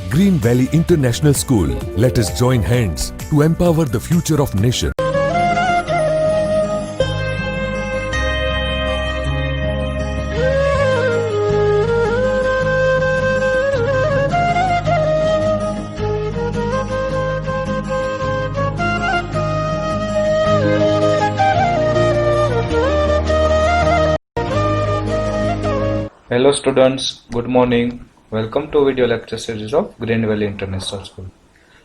Green Valley International School. Let us join hands to empower the future of nation. Hello students, good morning. Welcome to video lecture series of Green Valley International School.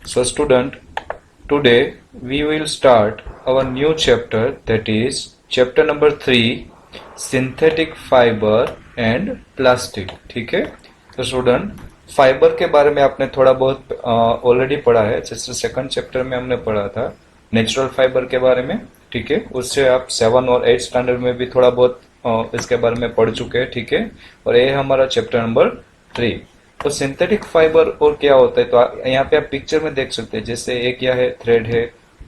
So student, today we will start our new chapter, that is chapter number 3, synthetic fiber and plastic. ठीक है? तो student, fibre के बारे में आपने थोड़ा बहुत already पढ़ा है. जैसे सेकंड चैप्टर में हमने पढ़ा था नेचुरल फाइबर के बारे में. ठीक है, उससे आप 7 और 8 स्टैंडर्ड में भी थोड़ा बहुत इसके बारे में पढ़ चुके हैं. ठीक है, और ये हमारा चैप्टर नंबर 3. तो सिंथेटिक फाइबर और क्या होता है, तो यहाँ पे आप पिक्चर में देख सकते हैं. जैसे एक क्या है, थ्रेड है,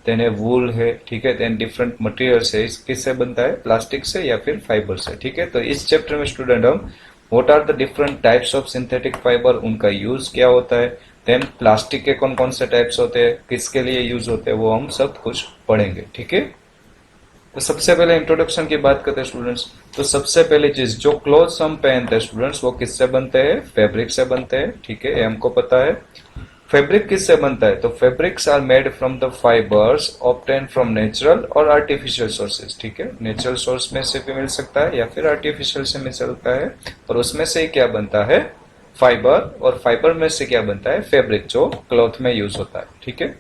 देन है वूल है. ठीक है, देन डिफरेंट मटेरियल्स है. किससे बनता है? प्लास्टिक से या फिर फाइबर से. ठीक है, तो इस चैप्टर में स्टूडेंट हम what are the different types of synthetic fiber, उनका यूज क्या होता है, देन प्लास्टिक के कौन कौन से टाइप्स होते हैं, किसके लिए यूज होते हैं, वो हम सब कुछ पढ़ेंगे. ठीक है, तो सबसे पहले इंट्रोडक्शन की बात करते हैं स्टूडेंट्स. तो सबसे पहले चीज, जो क्लोथ्स हम पहनते हैं स्टूडेंट्स, वो किससे बनते हैं? फैब्रिक से बनते हैं. ठीक है, ये हमको पता है. फैब्रिक किससे बनता है? तो fabrics are made from the fibers obtain from natural और आर्टिफिशियल सोर्सेज. ठीक है, नेचुरल सोर्स में से भी मिल सकता है या फिर आर्टिफिशियल से मिल सकता है, और उसमें से ही क्या बनता है? फाइबर. और फाइबर में से क्या बनता है? फैब्रिक, जो क्लॉथ में यूज होता है. ठीक है,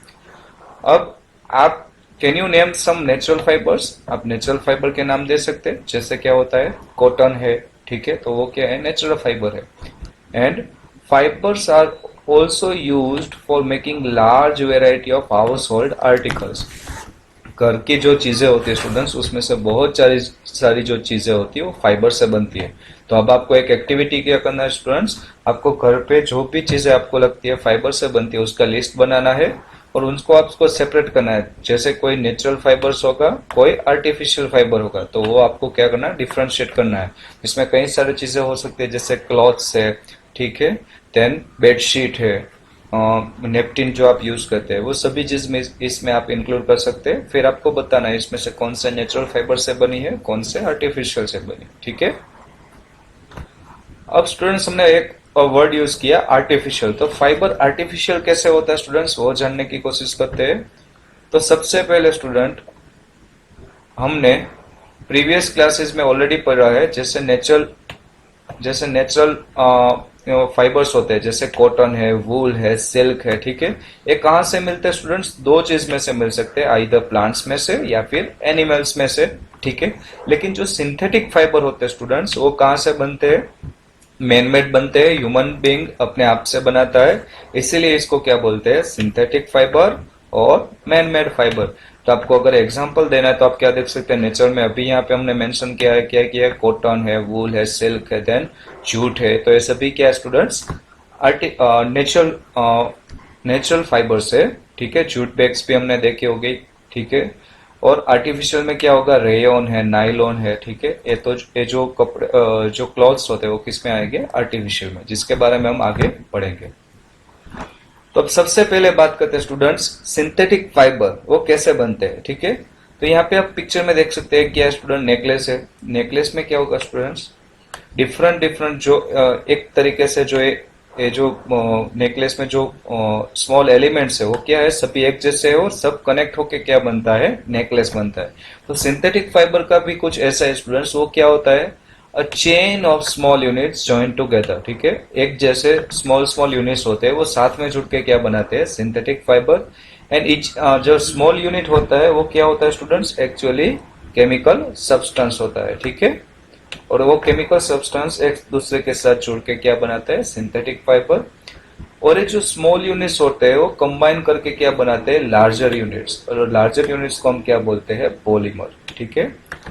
अब आप can you name some natural fibers? आप नेचुरल फाइबर के नाम दे सकते हैं. जैसे क्या होता है? कॉटन है. ठीक है, तो वो क्या है? नेचुरल फाइबर है. And fibers are also used for making large variety of household articles. घर की जो चीजें होती है स्टूडेंट्स, उसमें से बहुत सारी जो चीजें होती है वो फाइबर से बनती है. तो अब आपको एक एक्टिविटी क्या करना है स्टूडेंट्स, आपको घर पे जो भी चीजें आपको लगती है फाइबर से बनती है, उसका लिस्ट बनाना है और उनको आपको सेपरेट करना है. जैसे कोई नेचुरल फाइबर्स होगा, कोई आर्टिफिशियल फाइबर होगा, तो वो आपको क्या करना है? डिफ्रेंशिएट करना है. इसमें कई सारी चीजें हो सकती है, जैसे क्लॉथ्स है. ठीक है, देन बेडशीट है, नेपकिन जो आप यूज करते हैं, वो सभी चीज में इसमें आप इंक्लूड कर सकते हैं. फिर आपको बताना है इसमें से कौन से नेचुरल फाइबर से बनी है, कौन से आर्टिफिशियल से बनी. ठीक है, अब स्टूडेंट्स हमने एक वर्ड यूज किया, आर्टिफिशियल. तो फाइबर आर्टिफिशियल कैसे होता है स्टूडेंट्स, वो जानने की कोशिश करते हैं. तो सबसे पहले स्टूडेंट, हमने प्रीवियस क्लासेस में ऑलरेडी पढ़ा है, जैसे नेचुरल फाइबर्स होते हैं, जैसे कॉटन है, वूल है, सिल्क है. ठीक है, ये कहां से मिलते हैं स्टूडेंट्स? दो चीज में से मिल सकते हैं, आइदर प्लांट्स में से या फिर एनिमल्स में से. ठीक है, लेकिन जो सिंथेटिक फाइबर होते हैं स्टूडेंट्स, वो कहां से बनते हैं? मैन मेड बनते हैं. ह्यूमन बीइंग अपने आप से बनाता है, इसीलिए इसको क्या बोलते हैं? सिंथेटिक फाइबर और मैन मेड फाइबर. तो आपको अगर एग्जांपल देना है तो आप क्या देख सकते हैं नेचर में? अभी यहाँ पे हमने मेंशन किया है, क्या किया है? कॉटन है, वूल है, सिल्क है, देन जूट है. तो ये सभी क्या है स्टूडेंट्स? नेचुरल फाइबर से. ठीक है, जूट बैग्स भी हमने देखी होगी. ठीक है, और आर्टिफिशियल में क्या होगा? रेयन है, नाइलॉन है. ठीक है, ये जो कपड़े जो क्लॉथ्स होते हैं वो किस में आएंगे? आर्टिफिशियल में, जिसके बारे में हम आगे पढ़ेंगे. तो अब सबसे पहले बात करते हैं स्टूडेंट्स, सिंथेटिक फाइबर वो कैसे बनते हैं. ठीक है, तो यहाँ पे आप पिक्चर में देख सकते हैं, क्या स्टूडेंट? नेकलेस है. नेकलेस में क्या होगा स्टूडेंट्स? डिफरेंट जो एक तरीके से जो ये जो नेकलेस में जो स्मॉल एलिमेंट्स है, वो क्या है? सभी एक जैसे है और सब कनेक्ट होके क्या बनता है? नेकलेस बनता है. तो सिंथेटिक फाइबर का भी कुछ ऐसा है स्टूडेंट्स, वो क्या होता है? A chain of small units join together. ठीक है, एक जैसे स्मॉल यूनिट्स होते हैं, वो साथ में जुड़ के क्या बनाते हैं? Synthetic fibre. एंड इच जो स्मॉल यूनिट होता है वो क्या होता है स्टूडेंट्स? एक्चुअली केमिकल सब्सटेंस होता है. ठीक है, और वो केमिकल सब्सटेंस एक दूसरे के साथ जुड़ के क्या बनाते हैं? Synthetic fibre. और ये जो स्मॉल यूनिट्स होते हैं वो कंबाइन करके क्या बनाते हैं? Larger units. और लार्जर यूनिट्स को हम क्या बोलते हैं? पॉलीमर. ठीक है,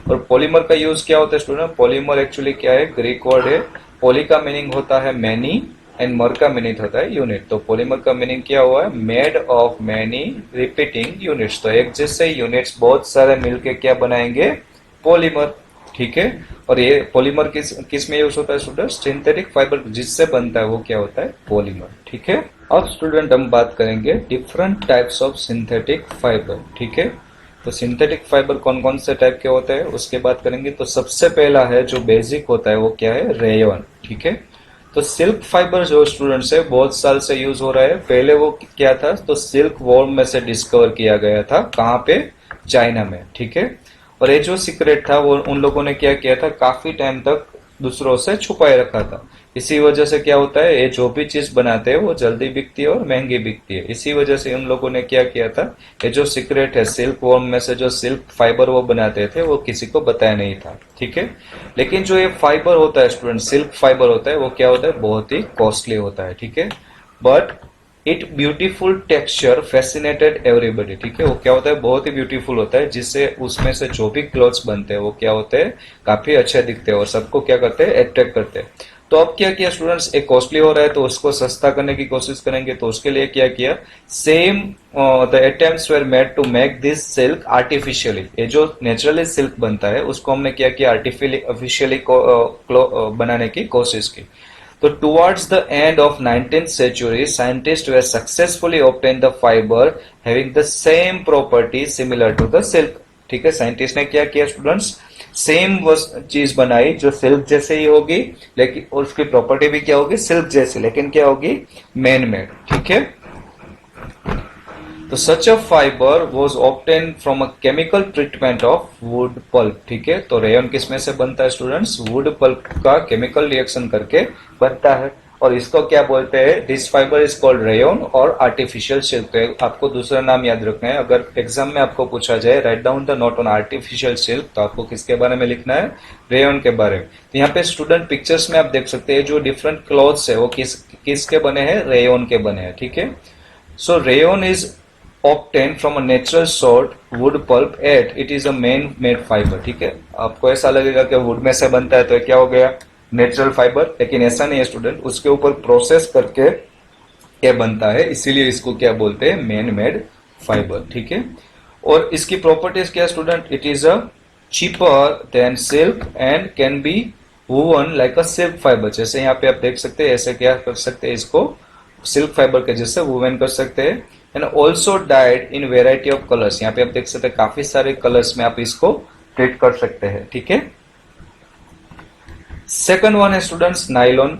और पॉलीमर का यूज क्या होता है स्टूडेंट? पॉलीमर एक्चुअली क्या है? ग्रीक वर्ड है. पॉली का मीनिंग होता है मैनी एंड मर का मीनिंग होता है यूनिट. तो पॉलीमर का मीनिंग क्या हुआ है? Made of many repeating units. तो एक जैसे यूनिट्स बहुत सारे मिलके क्या बनाएंगे? पॉलीमर. ठीक है। और ये पॉलीमर किस में यूज होता है स्टूडेंट? सिंथेटिक फाइबर जिससे बनता है वो क्या होता है? पॉलीमर, ठीक है। अब स्टूडेंट हम बात करेंगे different types of synthetic fibre, ठीक है। तो सिंथेटिक फाइबर कौन कौन से टाइप के होते हैं उसके बात करेंगे। तो सबसे पहला है जो बेसिक होता है वो क्या है? रेयन, ठीक है। तो सिल्क फाइबर जो स्टूडेंट्स है बहुत साल से यूज हो रहा है। पहले वो क्या था? तो सिल्क वॉर्म में से डिस्कवर किया गया था। कहाँ पे? चाइना में, ठीक है। और ये जो सीक्रेट था वो उन लोगों ने क्या किया था? काफी टाइम तक दूसरों से छुपाए रखा था। इसी वजह से क्या होता है? ये जो भी चीज बनाते हैं वो जल्दी बिकती है और महंगी बिकती है। इसी वजह से उन लोगों ने क्या किया था? ये जो सीक्रेट है सिल्क वॉर्म में से जो सिल्क फाइबर वो बनाते थे वो किसी को बताया नहीं था, ठीक है। लेकिन जो ये फाइबर होता है स्टूडेंट, सिल्क फाइबर होता है वो क्या होता है? बहुत ही कॉस्टली होता है, ठीक है। But it beautiful texture fascinated everybody, ठीक है। वो क्या होता है? बहुत ही ब्यूटीफुल होता है जिससे उसमें से जो भी क्लॉथ्स बनते हैं वो क्या होते हैं? काफी अच्छे दिखते हैं और सबको क्या करते हैं? अट्रैक्ट करते हैं। तो अब क्या किया स्टूडेंट्स? एक कॉस्टली हो रहा है तो उसको सस्ता करने की कोशिश करेंगे। तो उसके लिए क्या किया? Same the attempts were made to make this silk artificially. ये जो नेचुरली सिल्क बनता है उसको हमने क्या किया? आर्टिफिशियली बनाने की कोशिश की। तो towards the end of 19th century, scientists were successfully obtained the fiber having the same property similar to the silk, ठीक है। साइंटिस्ट ने क्या किया स्टूडेंट्स? सेम चीज बनाई जो सिल्क जैसे ही होगी, लेकिन उसकी प्रॉपर्टी भी क्या होगी? सिल्क जैसी, लेकिन क्या होगी? मैन मेड, ठीक है। तो such a fibre was obtain from a chemical treatment of wood pulp, ठीक है। तो रेयन किस में से बनता है स्टूडेंट्स? वुड पल्प का केमिकल रिएक्शन करके बनता है। और इसको क्या बोलते हैं? This fibre is called rayon और आर्टिफिशियल सिल्क। तो आपको दूसरा नाम याद रखना है। अगर एग्जाम में आपको पूछा जाए write down the note on artificial silk, तो आपको किसके बारे में लिखना है? रेयन के बारे में। तो यहाँ पे स्टूडेंट पिक्चर्स में आप देख सकते हैं जो डिफरेंट क्लॉथ्स है वो किसके बने हैं? रेयन के बने हैं, ठीक है। So rayon is obtained from a natural sort wood pulp at it is a man made fiber, ठीक है। आपको ऐसा लगेगा कि वुड में से बनता है तो क्या हो गया? नेचुरल फाइबर, लेकिन ऐसा नहीं है स्टूडेंट। उसके ऊपर प्रोसेस करके क्या बनता है, इसीलिए इसको क्या बोलते हैं? मैन मेड फाइबर, ठीक है। और इसकी प्रॉपर्टीज क्या student? It is a cheaper than silk and can be woven like a silk fibre. जैसे यहाँ पे आप देख सकते हैं, ऐसे क्या कर सकते हैं? इसको सिल्क फाइबर के जैसे वूवन कर सकते हैं। And also died in variety of colours. यहाँ पे आप देख सकते हैं काफी सारे कलर्स में आप इसको ट्रीट कर सकते हैं, ठीक है। सेकंड वन है स्टूडेंट्स नाइलॉन,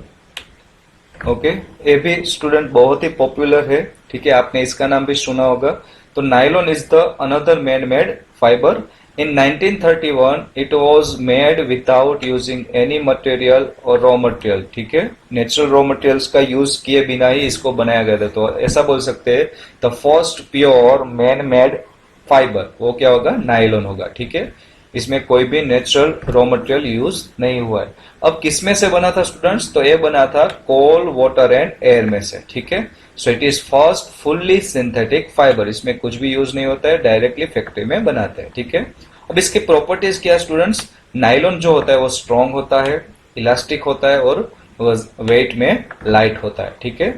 ओके। ये भी स्टूडेंट बहुत ही पॉपुलर है, ठीक है। आपने इसका नाम भी सुना होगा। तो nylon is the another man made fibre. In 1931 it was made without using any material or raw material, ठीक है। नेचुरल रॉ मटेरियल्स का यूज किए बिना ही इसको बनाया गया था। तो ऐसा बोल सकते हैं the first pure man made fibre वो क्या होगा? नाइलॉन होगा, ठीक है। इसमें कोई भी नेचुरल रॉ मटेरियल यूज नहीं हुआ है। अब किसमें से बना था स्टूडेंट्स? तो ये बना था कोल, वाटर एंड एयर में से, ठीक है। So it is first fully synthetic fibre. इसमें कुछ भी यूज नहीं होता है, डायरेक्टली फैक्ट्री में बनाते हैं, ठीक है। अब इसके प्रॉपर्टीज क्या स्टूडेंट्स? नाइलॉन जो होता है वो स्ट्रॉन्ग होता है, इलास्टिक होता है और वेट में लाइट होता है, ठीक है।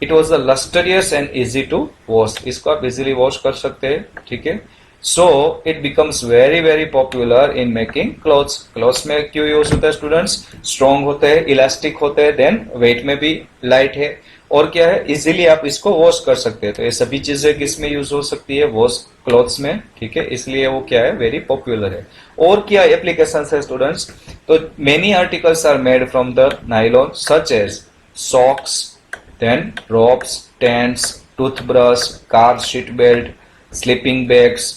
It was lustrous and easy to wash. इसको आप इजिली वॉश कर सकते हैं, ठीक है। So it becomes very very popular in making clothes. Clothes में क्यों यूज होता है स्टूडेंट्स? स्ट्रॉन्ग होते हैं, इलास्टिक होते हैं, देन वेट में भी लाइट है, और क्या है? इजीली आप इसको वॉश कर सकते हैं। तो ये सभी चीजें किसमें यूज हो सकती है? वॉश क्लॉथ्स में, ठीक है। इसलिए वो क्या है? वेरी पॉपुलर है। और क्या एप्लीकेशन है स्टूडेंट्स? तो many articles are made from the nylon such as socks, then ropes, tents, toothbrush, car seat belt, sleeping bags,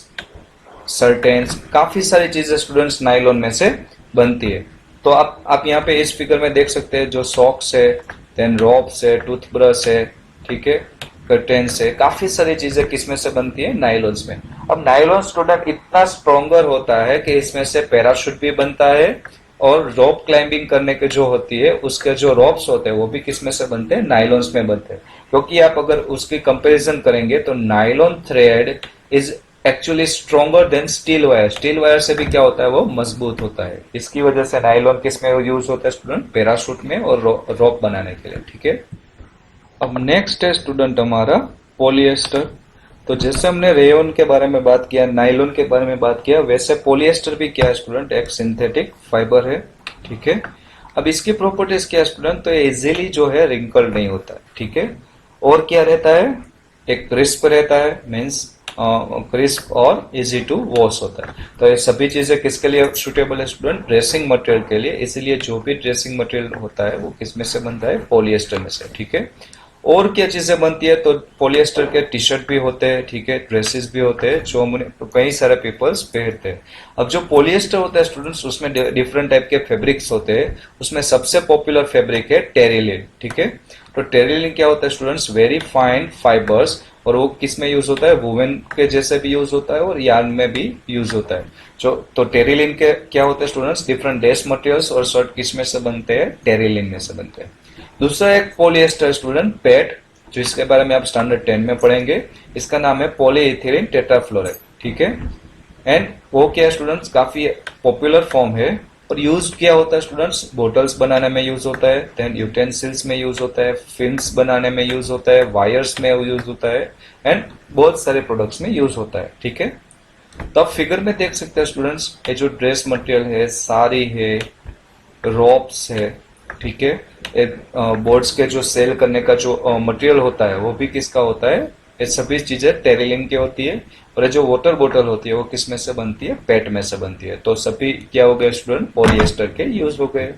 curtains, काफी सारी चीजें स्टूडेंट्स नाइलॉन में से बनती है। तो आप यहाँ पे इस फिगर में देख सकते हैं जो सॉक्स है, देन रोप्स है, टूथब्रश है, ठीक है, कर्टेन्स है, काफी सारी चीजें किसमें से बनती है? नाइलॉन्स में। अब नाइलॉन स्टूडेंट इतना स्ट्रॉन्गर होता है कि इसमें से पैराशूट भी बनता है, और रोप क्लाइंबिंग करने के जो होती है उसके जो रोप्स होते हैं वो भी किसमें से बनते हैं? नाइलॉन्स में बनते हैं। क्योंकि आप अगर उसकी कंपैरिजन करेंगे तो nylon thread is actually stronger than steel wire. Steel wire से भी क्या होता है? वो मजबूत होता है। इसकी वजह से नाइलॉन किस में यूज होता है स्टूडेंट? पैराशूट में और रोप बनाने के लिए, ठीक है। अब नेक्स्ट है स्टूडेंट हमारा पॉलिएस्टर। तो जैसे हमने रेयन के बारे में बात किया, नायलॉन के बारे में बात किया, वैसे पॉलिएस्टर भी क्या है स्टूडेंट, एक सिंथेटिक फाइबर है। ठीक है, अब इसकी प्रॉपर्टीज क्या है स्टूडेंट, तो ये इजीली जो है रिंकल नहीं होता है। ठीक है, और क्या रहता है, एक क्रिस्प रहता है, मीन्स क्रिस्प और इजी टू वॉश होता है। तो ये सभी चीजें किसके लिए सुटेबल है स्टूडेंट, ड्रेसिंग मटेरियल के लिए। इसीलिए जो भी ड्रेसिंग मटेरियल होता है वो किस में से बनता है, पॉलिएस्टर में से। ठीक है, और क्या चीजें बनती है, तो पॉलिएस्टर के टी शर्ट भी होते हैं, ठीक है, ड्रेसेस भी होते हैं, जो हमने कई सारे पीपल्स पहनते हैं। अब जो पॉलिएस्टर होता है स्टूडेंट्स, उसमें डिफरेंट टाइप के फैब्रिक्स होते हैं। उसमें सबसे पॉपुलर फैब्रिक है टेरिलिन। ठीक है, तो टेरिलिन क्या होता है स्टूडेंट्स, वेरी फाइन फाइबर्स, और वो किस में यूज होता है, वुवन के जैसे भी यूज होता है और यार्न में भी यूज होता है। जो तो टेरिलिन के क्या होता है स्टूडेंट्स, डिफरेंट ड्रेस मटेरियल्स और शर्ट किस में से बनते हैं, टेरिलिन में से बनते हैं। दूसरा एक पॉलिएस्टर स्टूडेंट पेट, जो इसके बारे में आप स्टैंडर्ड 10 में पढ़ेंगे। इसका नाम है पॉलीइथिलीन टेट्राफ्लोराइड। ठीक है, एंड वो क्या है स्टूडेंट्स, काफी पॉपुलर फॉर्म है, और यूज क्या होता है स्टूडेंट्स, बोटल्स बनाने में यूज होता है, देन यूटेंसिल्स में यूज होता है, फिल्म्स बनाने में यूज होता है, वायर्स में यूज होता है, एंड बहुत सारे प्रोडक्ट्स में यूज होता है। ठीक है, तो आप फिगर में देख सकते हैं स्टूडेंट्स, ये जो ड्रेस मटेरियल है, साड़ी है, रोप्स है, ठीक है, बोर्ड्स के जो सेल करने का जो मटेरियल होता है वो भी किसका होता है, ये सभी चीजें टेरिलिन की होती है। और ये जो वाटर बोतल होती है वो किस में से बनती है, पेट में से बनती है। तो सभी क्या हो गए स्टूडेंट, पॉलिएस्टर के यूज हो गए।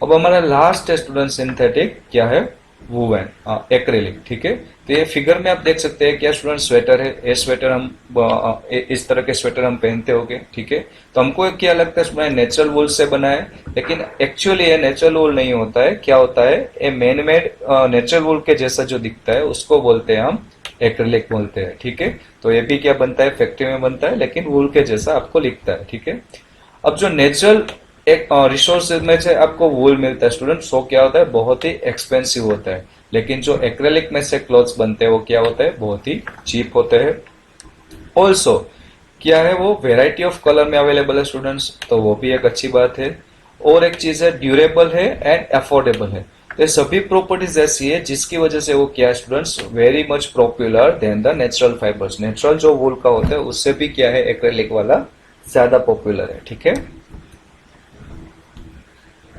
अब हमारा लास्ट है स्टूडेंट सिंथेटिक, क्या है, वूवन, एक्रेलिक। ठीक है, तो ये फिगर में आप देख सकते हैं क्या स्टूडेंट, स्वेटर है। ये स्वेटर हम इस तरह के स्वेटर हम पहनते होंगे। ठीक है, तो हमको क्या लगता है स्टूडेंट, नेचुरल वूल से बना है, लेकिन एक्चुअली ये नेचुरल वूल नहीं होता है। क्या होता है, ये मैन मेड नेचुरल वूल के जैसा जो दिखता है उसको बोलते हैं हम एक्रेलिक बोलते हैं। ठीक है, तो ये भी क्या बनता है, फैक्ट्री में बनता है, लेकिन वूल के जैसा आपको लिखता है। ठीक है, अब जो नेचुरल एक रिसोर्स में से आपको वूल मिलता है स्टूडेंट, सो क्या होता है, बहुत ही एक्सपेंसिव होता है। लेकिन जो एक्रेलिक में से क्लॉथ्स बनते हैं वो क्या होता है, बहुत ही चीप होते हैं। ऑल्सो क्या है, वो वेराइटी ऑफ कलर में अवेलेबल है स्टूडेंट्स, तो वो भी एक अच्छी बात है। और एक चीज है, ड्यूरेबल है एंड अफोर्डेबल है। तो ये सभी प्रॉपर्टीज ऐसी है जिसकी वजह से वो क्या है students, very much popular than the natural fibers. नेचुरल जो वूल का होता है उससे भी क्या है, एक्रेलिक वाला ज्यादा पॉपुलर है। ठीक है,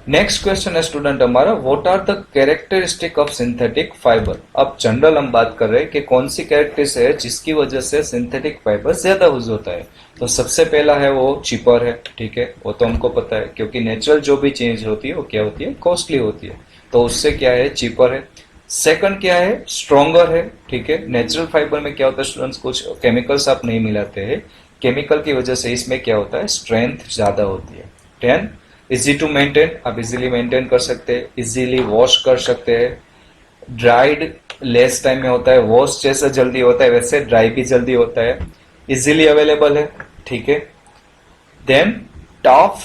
नेक्स्ट क्वेश्चन है स्टूडेंट हमारा, what are the characteristic of synthetic fiber. अब जनरल हम बात कर रहे हैं कि कौन सी कैरेक्टरिस्टिक है जिसकी वजह से सिंथेटिक फाइबर ज्यादा यूज होता है। तो सबसे पहला है वो चीपर है। ठीक है, वो तो हमको पता है, क्योंकि नेचुरल जो भी चेंज होती है वो क्या होती है, कॉस्टली होती है, तो उससे क्या है, चीपर है। सेकंड क्या है, स्ट्रॉन्गर है। ठीक है, नेचुरल फाइबर में क्या होता है स्टूडेंट्स, कुछ केमिकल्स आप नहीं मिलाते हैं, केमिकल की वजह से इसमें क्या होता है, स्ट्रेंथ ज्यादा होती है। 10 इजी टू मेंटेन, आप इजीली मेंटेन कर सकते हैं, इजीली वॉश कर सकते हैं। ड्राइड लेस टाइम में होता है, वॉश जैसा जल्दी होता है वैसे ड्राई भी जल्दी होता है। इजीली अवेलेबल है। ठीक है, then tough,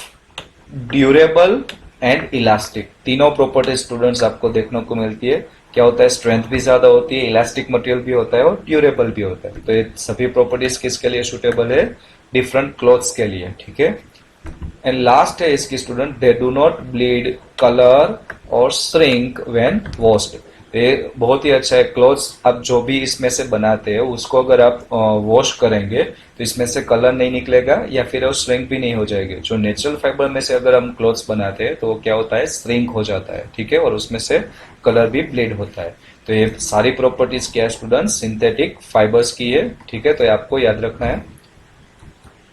durable and elastic, तीनों प्रॉपर्टी स्टूडेंट्स आपको देखने को मिलती है। क्या होता है, स्ट्रेंथ भी ज्यादा होती है, इलास्टिक मटेरियल भी होता है और ड्यूरेबल भी होता है। तो ये सभी प्रॉपर्टीज किसके लिए सुटेबल है, डिफरेंट क्लॉथ्स के लिए। ठीक है, एंड लास्ट है इसकी student, they do not bleed, colour और श्रिंक व्हेन वॉश्ड। ये बहुत ही अच्छा है, क्लॉथ्स आप जो भी इसमें से बनाते हैं उसको अगर आप वॉश करेंगे तो इसमें से कलर नहीं निकलेगा या फिर वो श्रिंक भी नहीं हो जाएंगे। जो नेचुरल फाइबर में से अगर हम क्लॉथ्स बनाते हैं तो वो क्या होता है, श्रिंक हो जाता है। ठीक है, और उसमें से कलर भी ब्लीड होता है। तो ये सारी प्रॉपर्टीज क्या है स्टूडेंट्स, सिंथेटिक फाइबर्स की है। ठीक है, तो ये आपको याद रखना है।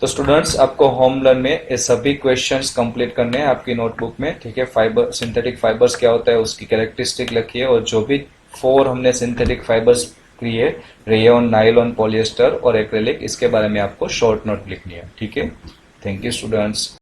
तो स्टूडेंट्स आपको होम लर्न में ये सभी क्वेश्चंस कंप्लीट करने हैं आपकी नोटबुक में। ठीक है, फाइबर, सिंथेटिक फाइबर्स क्या होता है उसकी कैरेक्टरिस्टिक लिखिए, और जो भी 4 हमने सिंथेटिक फाइबर्स किए, रेयन, नायलॉन, पॉलिएस्टर और एक्रेलिक, इसके बारे में आपको शॉर्ट नोट लिखनी है। ठीक है, थैंक यू स्टूडेंट्स।